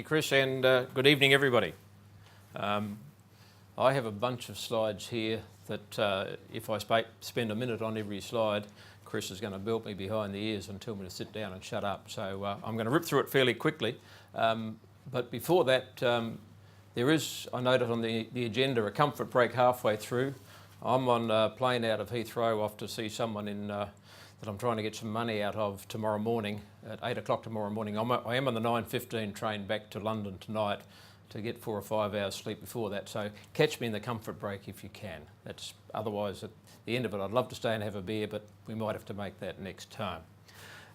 you, Chris, and good evening, everybody. I have a bunch of slides here that if I spend a minute on every slide, Chris is going to belt me behind the ears and tell me to sit down and shut up. So I'm going to rip through it fairly quickly. But before that, there is, I noted on the agenda, a comfort break halfway through. I'm on a plane out of Heathrow off to see someone that I'm trying to get some money out of tomorrow morning at 8 o'clock tomorrow morning. I am on the 9:15 train back to London tonight to get 4 or 5 hours sleep before that. So catch me in the comfort break if you can. Otherwise, at the end of it, I'd love to stay and have a beer, but we might have to make that next time.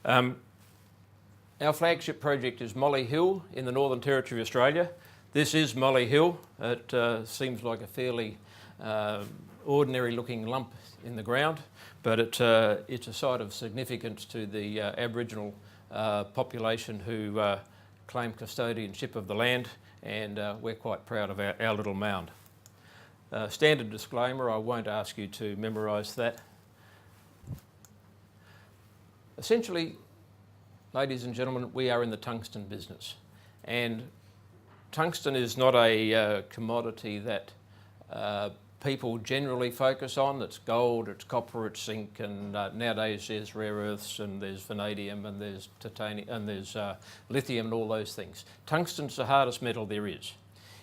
Our flagship project is Molyhil in the Northern Territory of Australia. This is Molyhil. It seems like a fairly ordinary looking lump in the ground, but it's a site of significance to the Aboriginal population who claim custodianship of the land, and we're quite proud of our little mound. Standard disclaimer, I won't ask you to memorise that. Essentially, ladies and gentlemen, we are in the tungsten business, and tungsten is not a commodity that people generally focus on. It's gold, it's copper, it's zinc, and nowadays there's rare earths and there's vanadium and there's titanium and there's lithium and all those things. Tungsten's the hardest metal there is.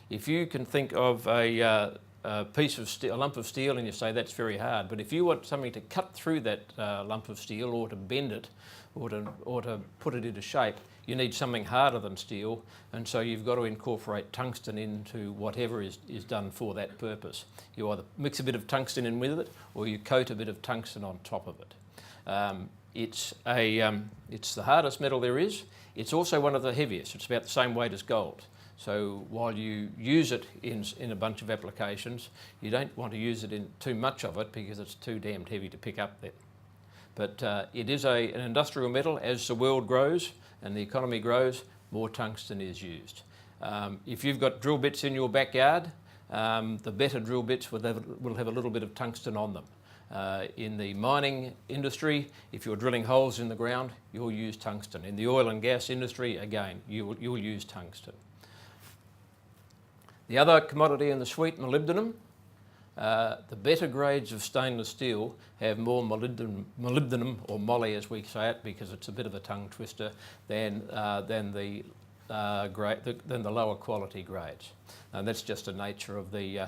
If you can think of a piece of steel, a lump of steel, and you say that's very hard, but if you want something to cut through that lump of steel or to bend it or to put it into shape, you need something harder than steel, and so you've got to incorporate tungsten into whatever is done for that purpose. You either mix a bit of tungsten in with it, or you coat a bit of tungsten on top of it. It's the hardest metal there is. It's also one of the heaviest. It's about the same weight as gold. So while you use it in a bunch of applications, you don't want to use it in too much of it because it's too damned heavy to pick up then. But it is an industrial metal. As the world grows and the economy grows, more tungsten is used. If you've got drill bits in your backyard, the better drill bits will have a little bit of tungsten on them. In the mining industry, if you're drilling holes in the ground, you'll use tungsten. In the oil and gas industry, again, you'll use tungsten. The other commodity in the suite, molybdenum. The better grades of stainless steel have more molybdenum, or moly as we say it, because it's a bit of a tongue twister, than the lower quality grades. And that's just the nature of the,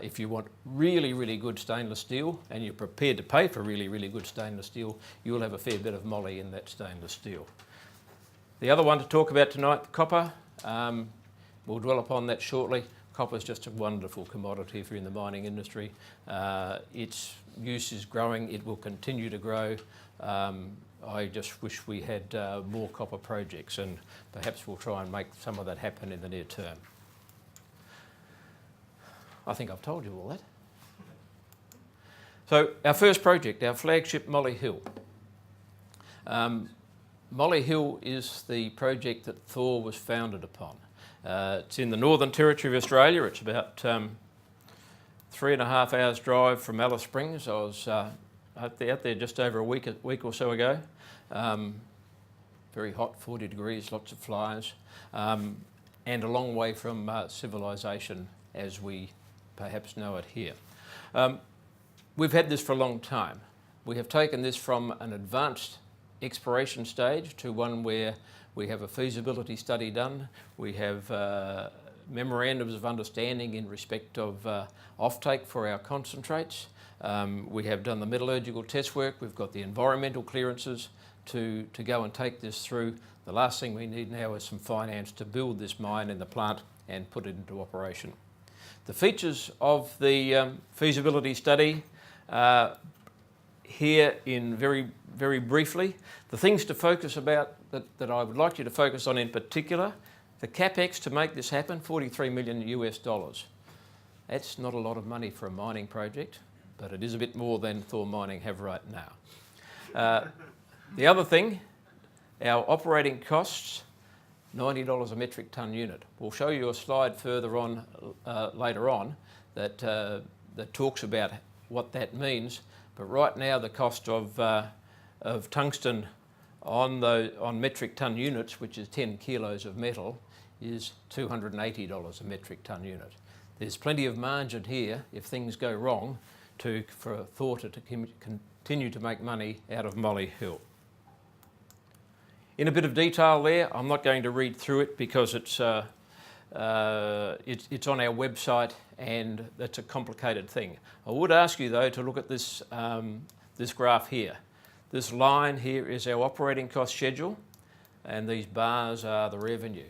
if you want really, really good stainless steel and you're prepared to pay for really, really good stainless steel, you'll have a fair bit of moly in that stainless steel. The other one to talk about tonight, copper. We'll dwell upon that shortly. Copper is just a wonderful commodity if you're in the mining industry. Its use is growing. It will continue to grow. I just wish we had more copper projects, and perhaps we'll try and make some of that happen in the near term. I think I've told you all that. So our first project, our flagship Molyhil. Molyhil is the project that Thor was founded upon. It's in the Northern Territory of Australia. It's about 3.5 hours drive from Alice Springs. I was out there just over a week or so ago. Very hot, 40 degrees, lots of flies, and a long way from civilization as we perhaps know it here. We've had this for a long time. We have taken this from an advanced exploration stage to one where we have a feasibility study done. We have memorandums of understanding in respect of offtake for our concentrates. We have done the metallurgical test work. We've got the environmental clearances to go and take this through. The last thing we need now is some finance to build this mine and the plant and put it into operation. The features of the feasibility study here in very briefly. The things to focus about that I would like you to focus on in particular, the capex to make this happen, $43 million US. That's not a lot of money for a mining project, but it is a bit more than Thor Mining have right now. The other thing, our operating costs, $90 a metric tonne unit. We'll show you a slide further on later on that talks about what that means. But right now, the cost of tungsten on metric tonne units, which is 10 kilos of metal, is $280 a metric tonne unit. There's plenty of margin here if things go wrong for Thor to continue to make money out of Molyhil. In a bit of detail there, I'm not going to read through it because it's on our website and that's a complicated thing. I would ask you though to look at this, this graph here. This line here is our operating cost schedule and these bars are the revenue.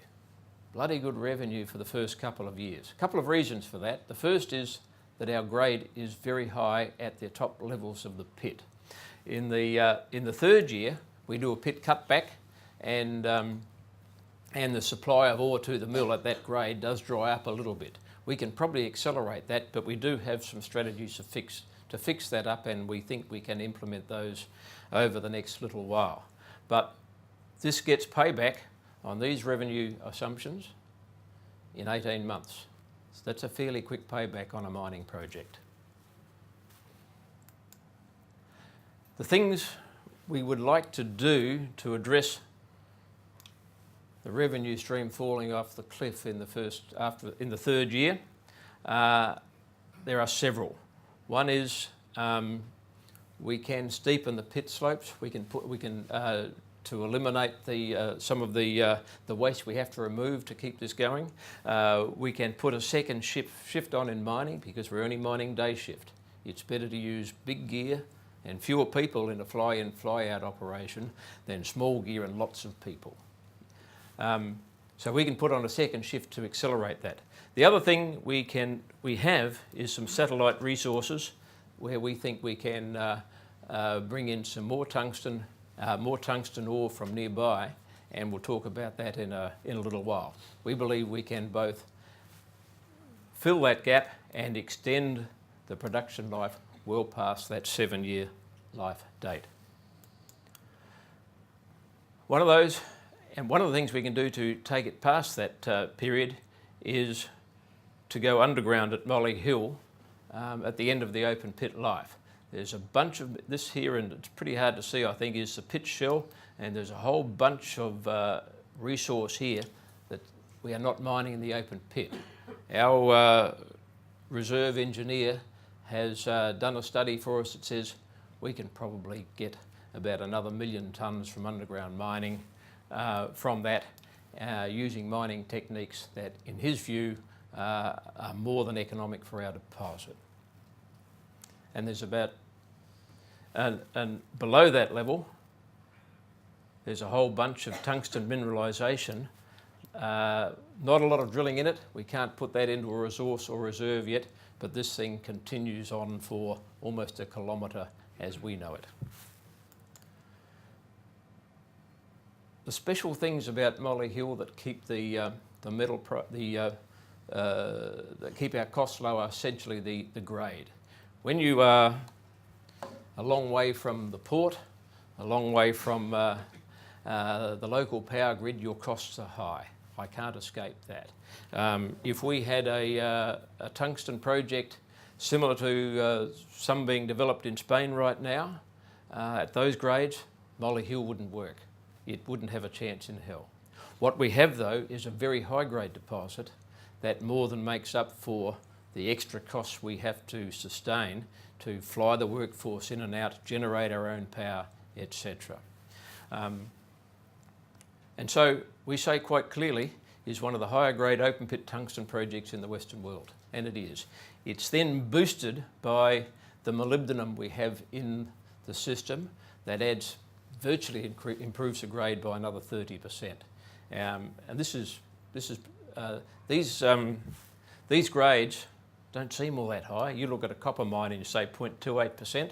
Bloody good revenue for the first couple of years. A couple of reasons for that. The first is that our grade is very high at the top levels of the pit. In the third year, we do a pit cutback and the supply of ore to the mill at that grade does dry up a little bit. We can probably accelerate that, but we do have some strategies to fix that up, and we think we can implement those over the next little while. But this gets payback on these revenue assumptions in 18 months. So that's a fairly quick payback on a mining project. The things we would like to do to address the revenue stream falling off the cliff in the third year, there are several. One is we can steepen the pit slopes. We can to eliminate some of the waste we have to remove to keep this going. We can put a second shift on in mining because we're only mining day shift. It's better to use big gear and fewer people in a fly-in, fly-out operation than small gear and lots of people. So we can put on a second shift to accelerate that. The other thing we have is some satellite resources where we think we can bring in some more tungsten ore from nearby, and we'll talk about that in a little while. We believe we can both fill that gap and extend the production life well past that 7-year life date. One of the things we can do to take it past that period is to go underground at Molyhil at the end of the open pit life. There's a bunch of this here, and it's pretty hard to see, I think, is the pit shell, and there's a whole bunch of resource here that we are not mining in the open pit. Our reserve engineer has done a study for us that says we can probably get about another 1 million tonnes from underground mining from that using mining techniques that, in his view, are more than economic for our deposit. And there's about, and below that level, there's a whole bunch of tungsten mineralisation. Not a lot of drilling in it. We can't put that into a resource or reserve yet, but this thing continues on for almost a kilometre as we know it. The special things about Molyhil that keep that keep our costs low are essentially the grade. When you are a long way from the port, a long way from the local power grid, your costs are high. I can't escape that. If we had a tungsten project similar to some being developed in Spain right now, at those grades, Molyhil wouldn't work. It wouldn't have a chance in hell. What we have though is a very high grade deposit that more than makes up for the extra costs we have to sustain to fly the workforce in and out, generate our own power, etc. And so we say quite clearly is one of the higher grade open pit tungsten projects in the Western world, and it is. It's then boosted by the molybdenum we have in the system that adds virtually improves the grade by another 30%. And these grades don't seem all that high. You look at a copper mine and you say 0.28%.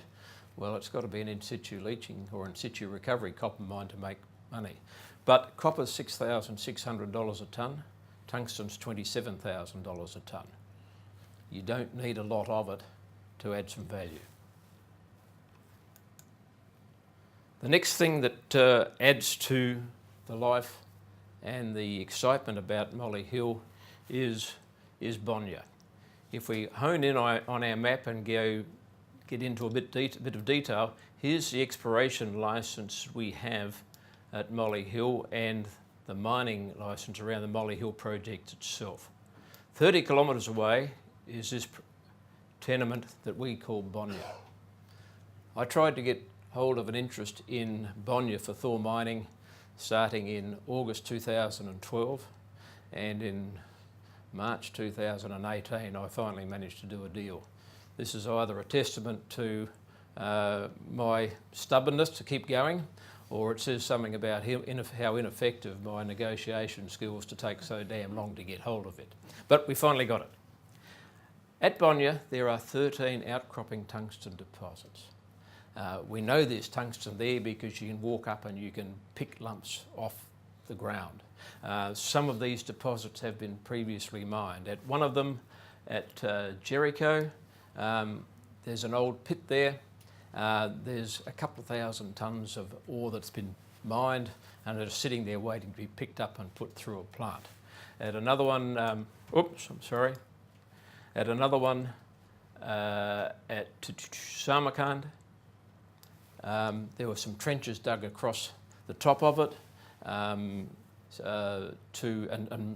Well, it's got to be an in situ leaching or in situ recovery copper mine to make money. But copper's $6,600 a tonne, tungsten's $27,000 a tonne. You don't need a lot of it to add some value. The next thing that adds to the life and the excitement about Molyhil is Bonya. If we hone in on our map and get into a bit of detail, here's the exploration licence we have at Molyhil and the mining licence around the Molyhil project itself. 30 kilometres away is this tenement that we call Bonya. I tried to get hold of an interest in Bonya for Thor mining starting in August 2012, and in March 2018 I finally managed to do a deal. This is either a testament to my stubbornness to keep going, or it says something about how ineffective my negotiation skills to take so damn long to get hold of it. But we finally got it. At Bonya there are 13 outcropping tungsten deposits. We know there's tungsten there because you can walk up and you can pick lumps off the ground. Some of these deposits have been previously mined. At one of them, at Jericho, there's an old pit there. There's a couple of thousand tonnes of ore that's been mined and it's sitting there waiting to be picked up and put through a plant. At another one, at another one at Samarkand, there were some trenches dug across the top of it and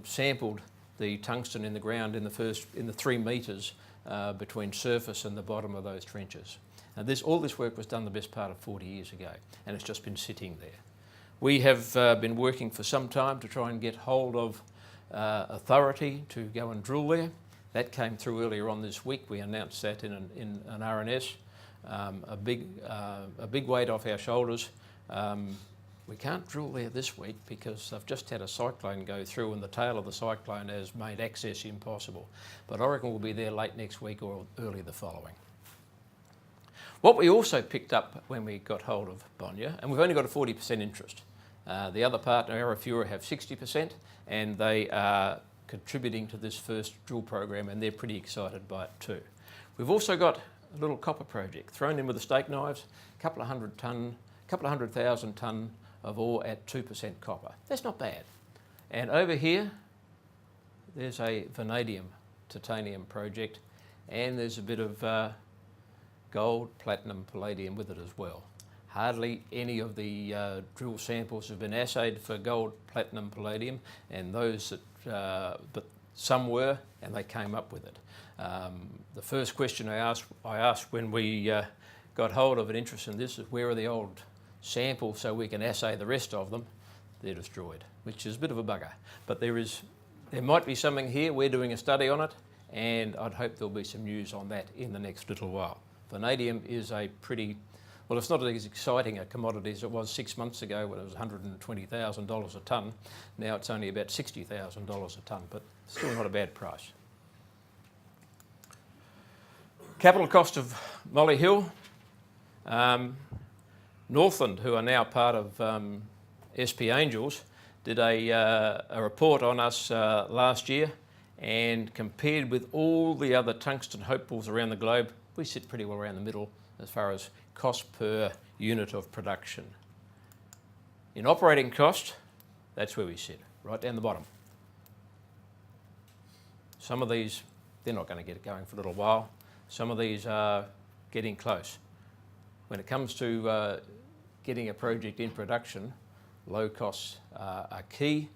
sampled the tungsten in the ground in the 3 metres between surface and the bottom of those trenches. Now all this work was done the best part of 40 years ago, and it's just been sitting there. We have been working for some time to try and get hold of authority to go and drill there. That came through earlier on this week. We announced that in an RNS. A big weight off our shoulders. We can't drill there this week because I've just had a cyclone go through and the tail of the cyclone has made access impossible. But I reckon we'll be there late next week or early the following. What we also picked up when we got hold of Bonya, and we've only got a 40% interest. The other partner, Arafura, have 60%, and they are contributing to this first drill program, and they're pretty excited by it too. We've also got a little copper project thrown in with the steak knives, a couple of 100,000 tonne of ore at 2% copper. That's not bad. And over here, there's a vanadium titanium project, and there's a bit of gold, platinum, palladium with it as well. Hardly any of the drill samples have been assayed for gold, platinum, palladium, and those that, but some were, and they came up with it. The first question I asked when we got hold of an interest in this is, where are the old samples so we can assay the rest of them? They're destroyed, which is a bit of a bugger. But there might be something here. We're doing a study on it, and I'd hope there'll be some news on that in the next little while. Vanadium is a pretty, well, it's not as exciting a commodity as it was 6 months ago when it was $120,000 a tonne. Now it's only about $60,000 a tonne, but still not a bad price. Capital cost of Molyhil. Northland, who are now part of SP Angels, did a report on us last year, and compared with all the other tungsten hopefuls around the globe, we sit pretty well around the middle as far as cost per unit of production. In operating cost, that's where we sit, right down the bottom. Some of these, they're not going to get it going for a little while. Some of these are getting close. When it comes to getting a project in production, low costs are key,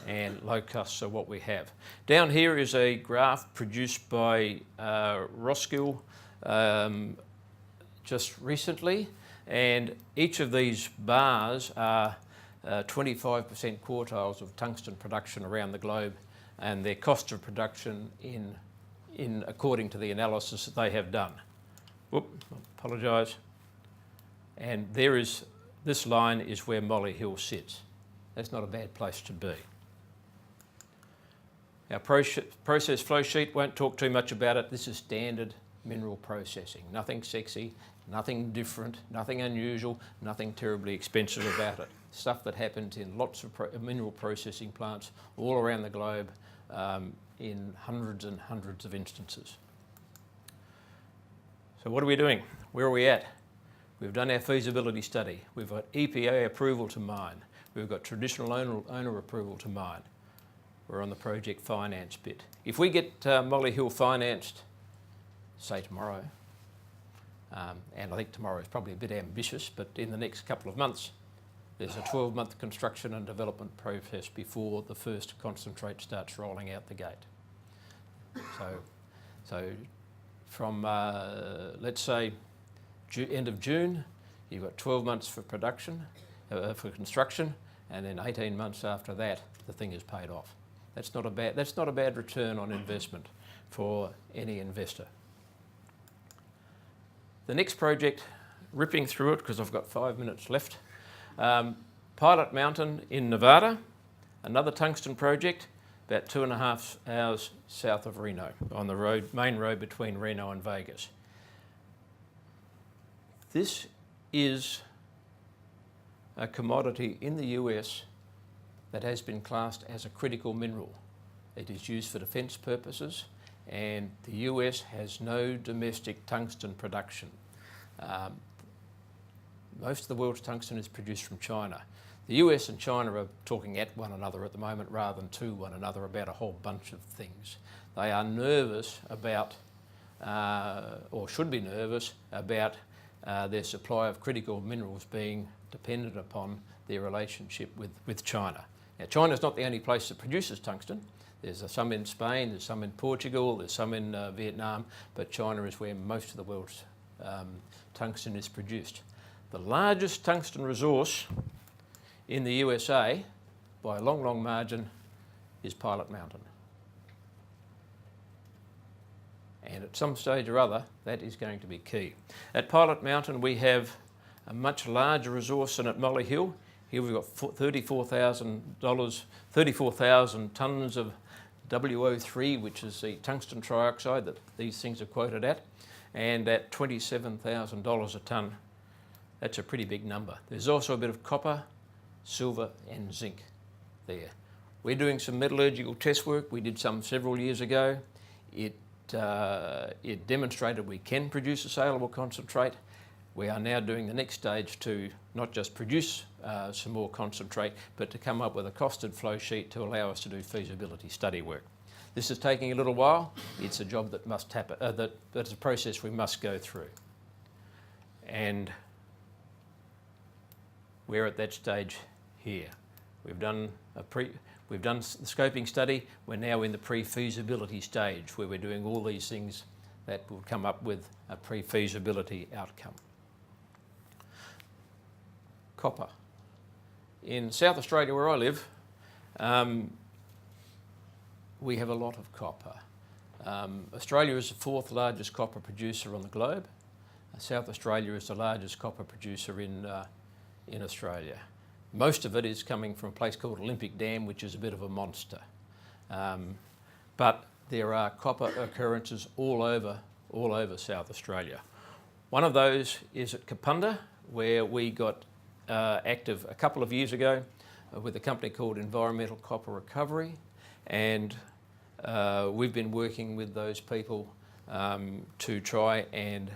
and low costs are what we have. Down here is a graph produced by Roskill just recently, and each of these bars are 25% quartiles of tungsten production around the globe, and their cost of production in according to the analysis that they have done. Whoop, apologise. And this line is where Molyhil sits. That's not a bad place to be. Our process flow sheet, won't talk too much about it. This is standard mineral processing. Nothing sexy, nothing different, nothing unusual, nothing terribly expensive about it. Stuff that happens in lots of mineral processing plants all around the globe in hundreds and hundreds of instances. So what are we doing? Where are we at? We've done our feasibility study. We've got EPA approval to mine. We've got traditional owner approval to mine. We're on the project finance bit. If we get Molyhil financed, say tomorrow, and I think tomorrow is probably a bit ambitious, but in the next couple of months, There's a 12-month construction and development process before the first concentrate starts rolling out the gate. So from, let's say, end of June, you've got 12 months for production, for construction, and then 18 months after that, the thing is paid off. That's not a bad return on investment for any investor. The next project, ripping through it because I've got 5 minutes left. Pilot Mountain in Nevada, another tungsten project, about 2.5 hours south of Reno, on the main road between Reno and Vegas. This is a commodity in the US that has been classed as a critical mineral. It is used for defence purposes, and the US has no domestic tungsten production. Most of the world's tungsten is produced from China. The US and China are talking at one another at the moment rather than to one another about a whole bunch of things. They are nervous about, or should be nervous about, their supply of critical minerals being dependent upon their relationship with China. Now, China's not the only place that produces tungsten. There's some in Spain, there's some in Portugal, there's some in Vietnam, but China is where most of the world's tungsten is produced. The largest tungsten resource in the USA, by a long, long margin, is Pilot Mountain. And at some stage or other, that is going to be key. At Pilot Mountain, we have a much larger resource than at Molyhil. Here we've got 34,000 tonnes of WO3, which is the tungsten trioxide that these things are quoted at, and at $27,000 a tonne. That's a pretty big number. There's also a bit of copper, silver and zinc there. We're doing some metallurgical test work. We did some several years ago. It demonstrated we can produce a saleable concentrate. We are now doing the next stage to not just produce some more concentrate, but to come up with a costed flow sheet to allow us to do feasibility study work. This is taking a little while. It's a job that must happen, that's a process we must go through. And we're at that stage here. We've done the scoping study. We're now in the pre-feasibility stage where we're doing all these things that will come up with a pre-feasibility outcome. Copper. In South Australia where I live, we have a lot of copper. Australia is the 4th largest copper producer on the globe. South Australia is the largest copper producer in Australia. Most of it is coming from a place called Olympic Dam, which is a bit of a monster. But there are copper occurrences all over South Australia. One of those is at Kapunda, where we got active a couple of years ago with a company called Environmental Copper Recovery, and we've been working with those people to try and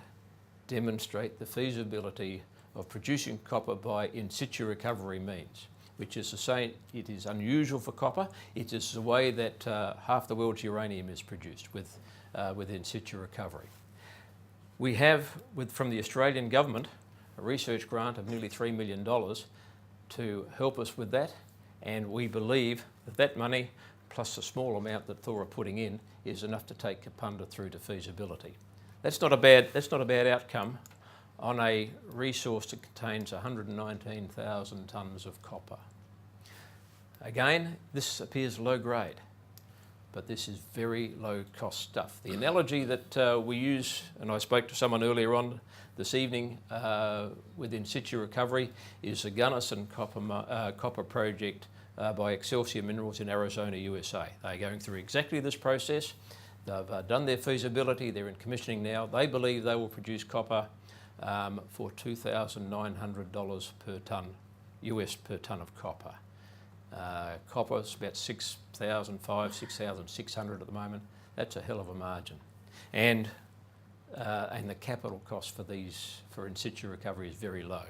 demonstrate the feasibility of producing copper by in situ recovery means, which is to say it is unusual for copper. It is the way that half the world's uranium is produced with in situ recovery. We have, from the Australian government, a research grant of nearly $3 million to help us with that, and we believe that that money, plus the small amount that Thor are putting in, is enough to take Kapunda through to feasibility. That's not a bad outcome on a resource that contains 119,000 tonnes of copper. Again, this appears low grade, but this is very low cost stuff. The analogy that we use, and I spoke to someone earlier on this evening with in situ recovery, is the Gunnison copper project by Excelsior Minerals in Arizona, USA. They're going through exactly this process. They've done their feasibility, they're in commissioning now. They believe they will produce copper for $2,900 per tonne, US per tonne of copper. Copper is about 6,600 at the moment. That's a hell of a margin. And the capital cost for in situ recovery is very low.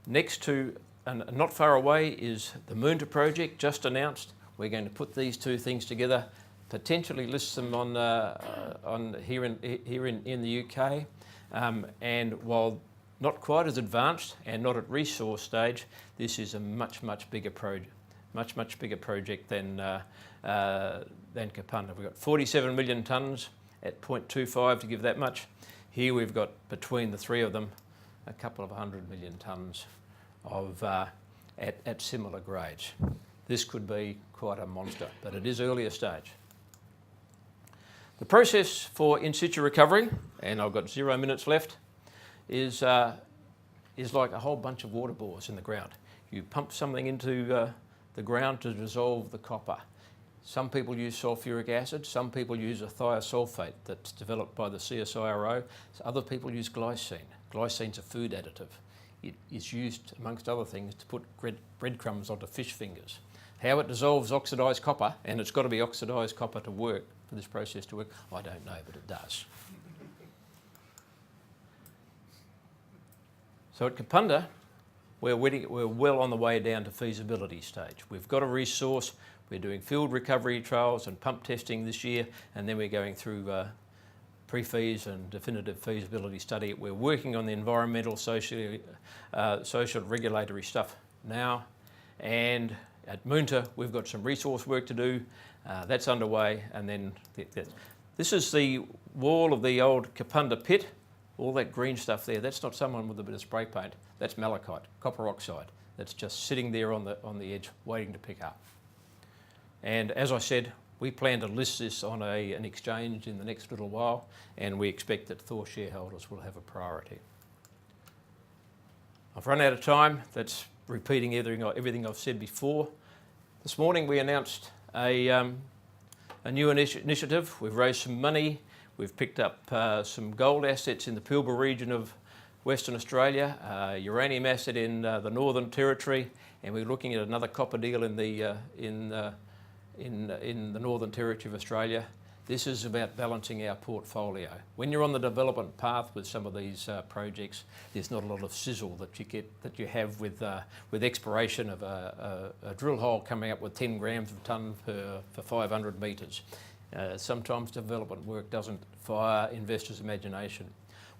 Next to, and not far away, is the Moonta project, just announced. We're going to put these two things together, potentially list them on here in the UK. And while not quite as advanced and not at resource stage. This is a much bigger project, much bigger project than Kapunda. We've got 47 million tonnes at 0.25 to give that much. Here we've got, between the three of them, a couple of 100 million tonnes of at similar grades. This could be quite a monster, but it is earlier stage. The process for in situ recovery, and I've got 0 minutes left, is like a whole bunch of water bores in the ground. You pump something into the ground to dissolve the copper. Some people use sulfuric acid, some people use a thiosulfate that's developed by the CSIRO, other people use glycine. Glycine's a food additive. It is used, amongst other things, to put breadcrumbs onto fish fingers. How it dissolves oxidised copper, and it's got to be oxidised copper to work, for this process to work, I don't know, but it does. So at Kapunda, we're well on the way down to feasibility stage. We've got a resource, we're doing field recovery trials and pump testing this year, and then we're going through pre-feas and definitive feasibility study. We're working on the environmental, social regulatory stuff now, and at Moonta we've got some resource work to do. That's underway, and then this is the wall of the old Kapunda pit. All that green stuff there, that's not someone with a bit of spray paint. That's malachite, copper oxide. That's just sitting there on the edge, waiting to pick up. And as I said, we plan to list this on an exchange in the next little while, and we expect that Thor shareholders will have a priority. I've run out of time. That's repeating everything I've said before. This morning we announced a new initiative. We've raised some money. We've picked up some gold assets in the Pilbara region of Western Australia, uranium asset in the Northern Territory, and we're looking at another copper deal in the Northern Territory of Australia. This is about balancing our portfolio. When you're on the development path with some of these projects, there's not a lot of sizzle that you have with exploration of a drill hole coming up with 10 grams of tonne for 500 metres. Sometimes development work doesn't fire investors' imagination.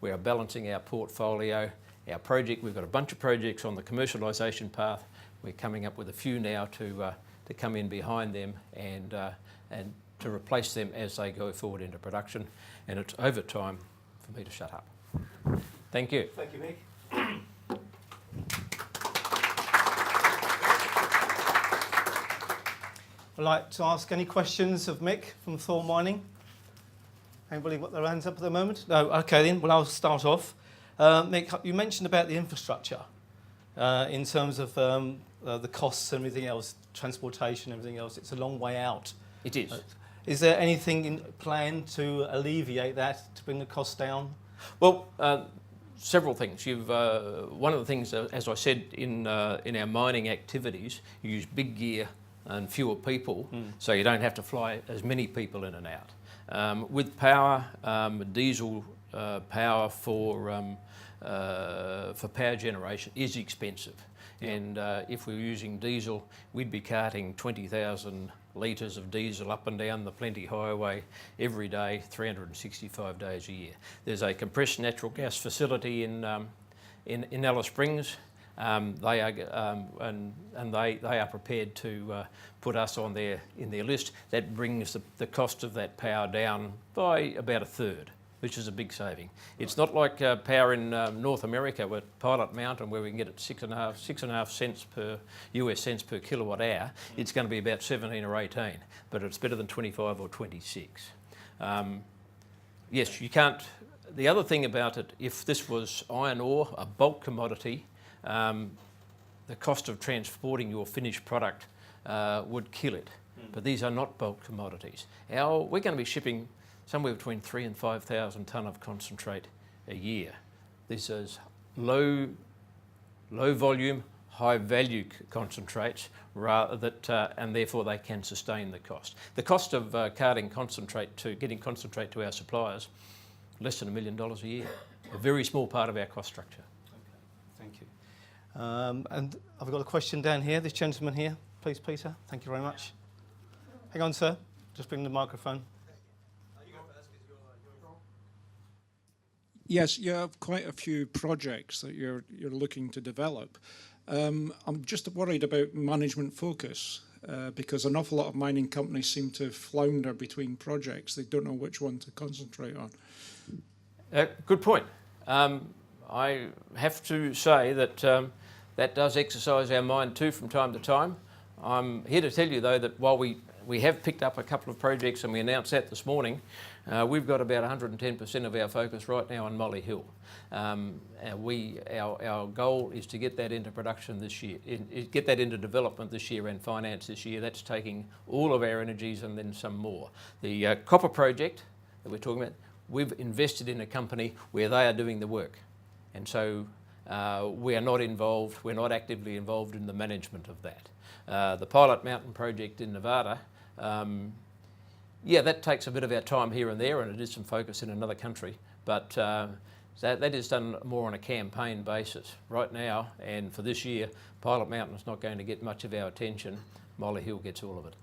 We are balancing our portfolio. Our project, we've got a bunch of projects on the commercialisation path. We're coming up with a few now to come in behind them and to replace them as they go forward into production. And it's over time for me to shut up. Thank you. Thank you, Mick. I'd like to ask any questions of Mick from Thor Mining. Anybody got their hands up at the moment? No, okay then, well I'll start off. Mick, you mentioned about the infrastructure in terms of the costs and everything else, transportation and everything else. It's a long way out. It is. Is there anything planned to alleviate that, to bring the costs down? Well, several things. One of the things, as I said, in our mining activities, you use big gear and fewer people, so you don't have to fly as many people in and out. With power, diesel power for power generation is expensive. And if we were using diesel, we'd be carting 20,000 litres of diesel up and down the Plenty Highway every day, 365 days a year. There's a compressed natural gas facility in Alice Springs. They are prepared to put us on in their list. That brings the cost of that power down by about a third, which is a big saving. It's not like power in North America with Pilot Mountain, where we can get it 6.5 cents per US cents per kilowatt hour. It's going to be about 17 or 18, but it's better than 25 or 26. Yes, you can't. The other thing about it, if this was iron ore, a bulk commodity, the cost of transporting your finished product would kill it. But these are not bulk commodities. We're going to be shipping somewhere between 3,000 and 5,000 tonne of concentrate a year. This is low volume, high value concentrates, and therefore they can sustain the cost. The cost of getting concentrate to our suppliers, less than $1 million a year. A very small part of our cost structure. Okay, thank you. And I've got a question down here. This gentleman here, please, Peter. Thank you very much. Hang on, sir. Just bring the microphone. Yes, you have quite a few projects that you're looking to develop. I'm just worried about management focus because an awful lot of mining companies seem to flounder between projects. They don't know which one to concentrate on. Good point. I have to say that that does exercise our mind too from time to time. I'm here to tell you though that while we have picked up a couple of projects and we announced that this morning, we've got about 110% of our focus right now on Molyhil. Our goal is to get that into production this year, get that into development this year and finance this year. That's taking all of our energies and then some more. The copper project that we're talking about, we've invested in a company where they are doing the work. And so we are not involved, we're not actively involved in the management of that. The Pilot Mountain project in Nevada, yeah, that takes a bit of our time here and there, and it is some focus in another country, but that is done more on a campaign basis. Right now, and for this year, Pilot Mountain is not going to get much of our attention. Molyhil gets all of it.